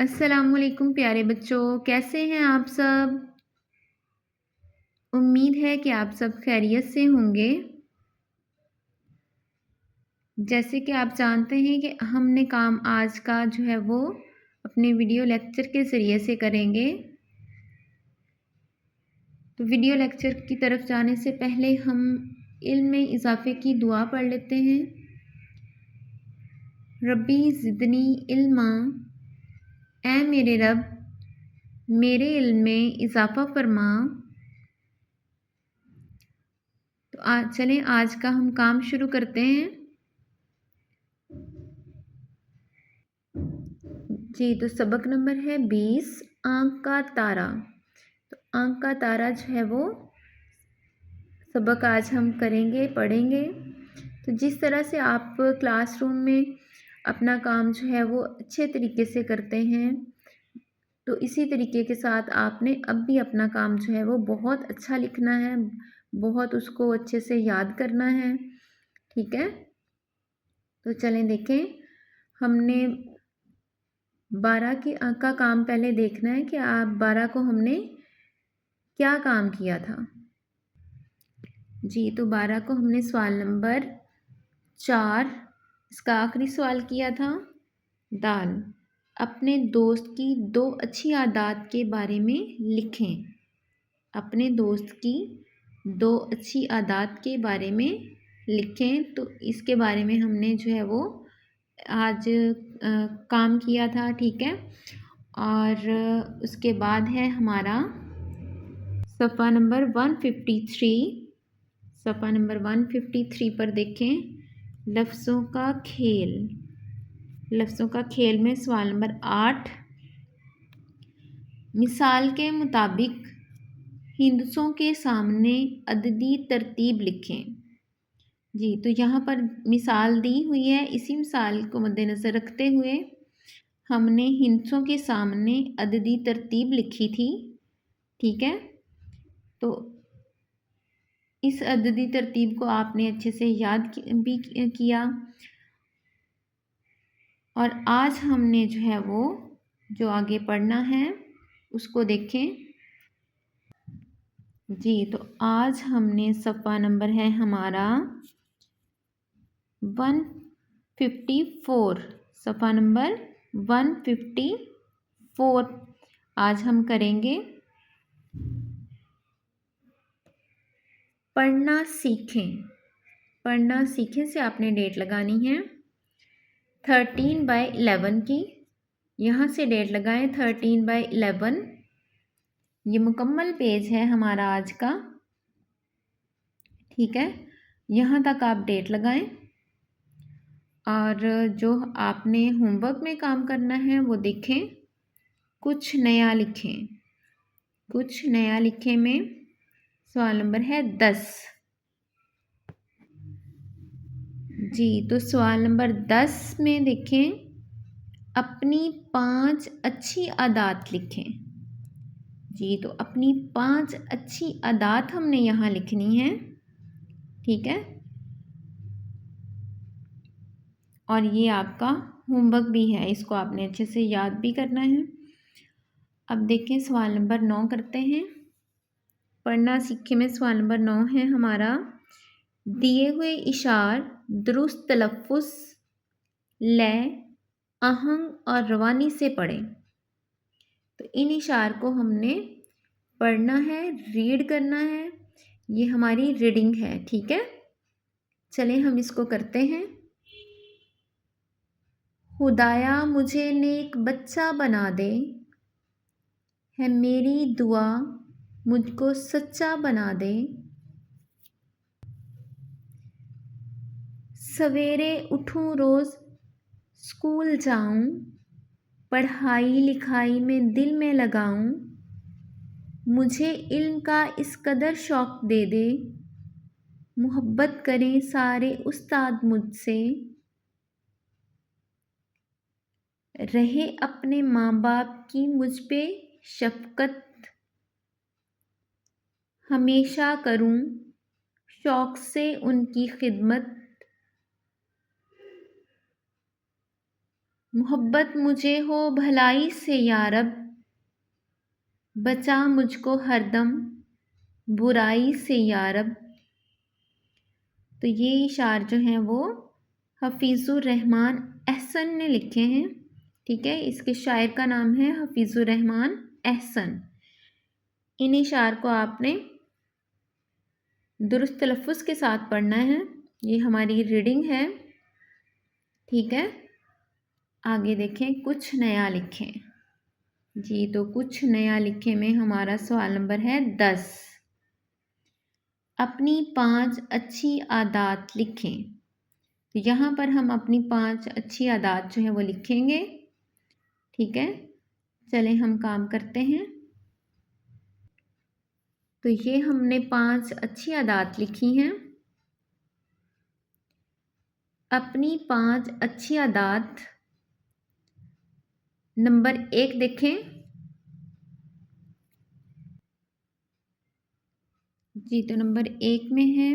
अस्सलामुअलैकुम प्यारे बच्चों, कैसे हैं आप सब? उम्मीद है कि आप सब खैरियत से होंगे। जैसे कि आप जानते हैं कि हमने काम आज का जो है वो अपने वीडियो लेक्चर के ज़रिए से करेंगे। तो वीडियो लेक्चर की तरफ जाने से पहले हम इल्म में इजाफ़े की दुआ पढ़ लेते हैं। रब्बी ज़िदनी इल्मा, ऐ मेरे रब मेरे इल्म में इजाफ़ा फरमा। तो चलें आज का हम काम शुरू करते हैं। जी, तो सबक नंबर है 20, आँख का तारा। तो आँख का तारा जो है वो सबक आज हम करेंगे, पढ़ेंगे। तो जिस तरह से आप क्लासरूम में अपना काम जो है वो अच्छे तरीके से करते हैं, तो इसी तरीके के साथ आपने अब भी अपना काम जो है वो बहुत अच्छा लिखना है, बहुत उसको अच्छे से याद करना है, ठीक है? तो चलें देखें, हमने 12 का काम पहले देखना है कि आप 12 को हमने क्या काम किया था। जी, तो 12 को हमने सवाल नंबर 4 इसका आखिरी सवाल किया था। दाल, अपने दोस्त की 2 अच्छी आदत के बारे में लिखें। अपने दोस्त की 2 अच्छी आदत के बारे में लिखें। तो इसके बारे में हमने जो है वो आज काम किया था, ठीक है। और उसके बाद है हमारा सफ़ा नंबर 153। सफ़ा नंबर 153 पर देखें, लफ्ज़ों का खेल। लफ्ज़ों का खेल में सवाल नंबर 8, मिसाल के मुताबिक हिंदसों के सामने अददी तरतीब लिखें। जी, तो यहाँ पर मिसाल दी हुई है, इसी मिसाल को मद्देनज़र रखते हुए हमने हिंदसों के सामने अददी तरतीब लिखी थी, ठीक है। तो इस अददी तरतीब को आपने अच्छे से याद भी किया। और आज हमने जो है वो जो आगे पढ़ना है उसको देखें। जी, तो आज हमने सफ़ा नंबर है हमारा 154। सफ़ा नंबर 154 आज हम करेंगे। पढ़ना सीखें। पढ़ना सीखें से आपने डेट लगानी है 13/11 की। यहाँ से डेट लगाएं 13/11। ये मुकम्मल पेज है हमारा आज का, ठीक है। यहाँ तक आप डेट लगाएं। और जो आपने होमवर्क में काम करना है वो देखें, कुछ नया लिखें। कुछ नया लिखें में सवाल नंबर है 10। जी, तो सवाल नंबर 10 में देखें, अपनी 5 अच्छी आदत लिखें। जी, तो अपनी 5 अच्छी आदत हमने यहाँ लिखनी है, ठीक है। और ये आपका होमवर्क भी है, इसको आपने अच्छे से याद भी करना है। अब देखें सवाल नंबर 9 करते हैं। पढ़ना सीखे में सवाल नंबर 9 है हमारा, दिए हुए इशार दुरुस्त तलफ़्फ़ुज़, लय, आहंग और रवानी से पढ़ें। तो इन इशार को हमने पढ़ना है, रीड करना है। ये हमारी रीडिंग है, ठीक है। चलें हम इसको करते हैं। खुदाया मुझे नेक बच्चा बना दे, है मेरी दुआ मुझको सच्चा बना दे। सवेरे उठूं रोज़ स्कूल जाऊं, पढ़ाई लिखाई में दिल में लगाऊं। मुझे इल्म का इस कदर शौक़ दे दे, मोहब्बत करें सारे उस्ताद मुझसे। रहे अपने माँ बाप की मुझ पे शफ़क़त, हमेशा करूं शौक़ से उनकी खिदमत। मोहब्बत मुझे हो भलाई से या रब, बचा मुझको हरदम बुराई से या रब। तो ये इशार जो हैं वो हफीज़ुर रहमान एहसन ने लिखे हैं। ठीक है, इसके शायर का नाम है हफीज़ुर रहमान एहसन। इन इशार को आपने दुरुस्त तलफ़ुज़ के साथ पढ़ना है। ये हमारी रीडिंग है। ठीक है, आगे देखें, कुछ नया लिखें। जी, तो कुछ नया लिखें में हमारा सवाल नंबर है 10। अपनी 5 अच्छी आदत लिखें। तो यहाँ पर हम अपनी 5 अच्छी आदत जो है वो लिखेंगे। ठीक है, चलें हम काम करते हैं। तो ये हमने 5 अच्छी आदत लिखी हैं। अपनी 5 अच्छी आदत नंबर 1 देखें। जी, तो नंबर 1 में है,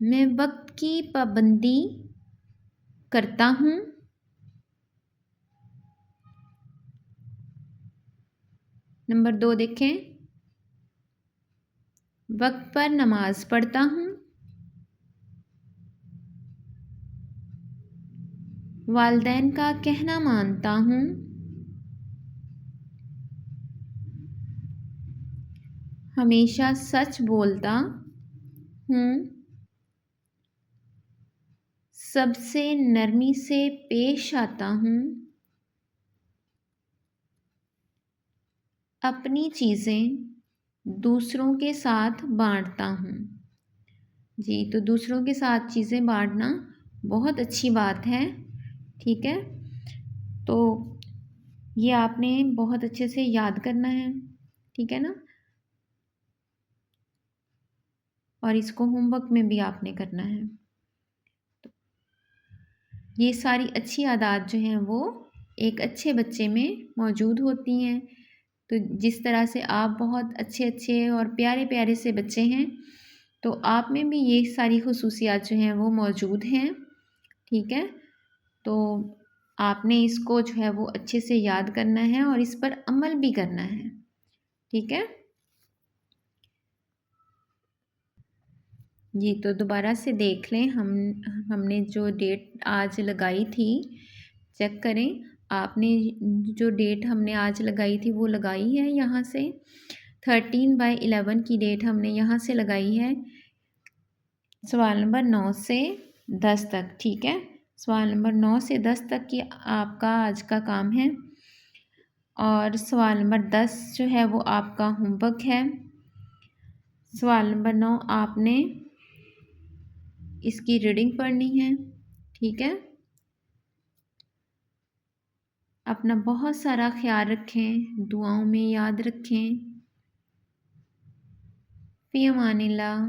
मैं वक्त की पाबंदी करता हूँ। नंबर 2 देखें, वक्त पर नमाज पढ़ता हूँ। वालिदैन का कहना मानता हूँ। हमेशा सच बोलता हूँ। सबसे नरमी से पेश आता हूँ। अपनी चीज़ें दूसरों के साथ बांटता हूँ। जी, तो दूसरों के साथ चीज़ें बांटना बहुत अच्छी बात है। ठीक है, तो ये आपने बहुत अच्छे से याद करना है। ठीक है ना, और इसको होमवर्क में भी आपने करना है। तो ये सारी अच्छी आदत जो हैं वो एक अच्छे बच्चे में मौजूद होती हैं। तो जिस तरह से आप बहुत अच्छे अच्छे और प्यारे प्यारे से बच्चे हैं, तो आप में भी ये सारी खुसूसियात जो हैं वो मौजूद हैं। ठीक है, तो आपने इसको जो है वो अच्छे से याद करना है और इस पर अमल भी करना है। ठीक है जी, तो दोबारा से देख लें, हमने जो डेट आज लगाई थी चेक करें। आपने जो डेट हमने आज लगाई थी वो लगाई है यहाँ से। 13/11 की डेट हमने यहाँ से लगाई है सवाल नंबर 9 से 10 तक। ठीक है, सवाल नंबर 9 से 10 तक की आपका आज का काम है और सवाल नंबर 10 जो है वो आपका होमवर्क है। सवाल नंबर 9 आपने इसकी रीडिंग पढ़नी है। ठीक है, अपना बहुत सारा ख्याल रखें, दुआओं में याद रखें। फ़ी अमानिल्लाह।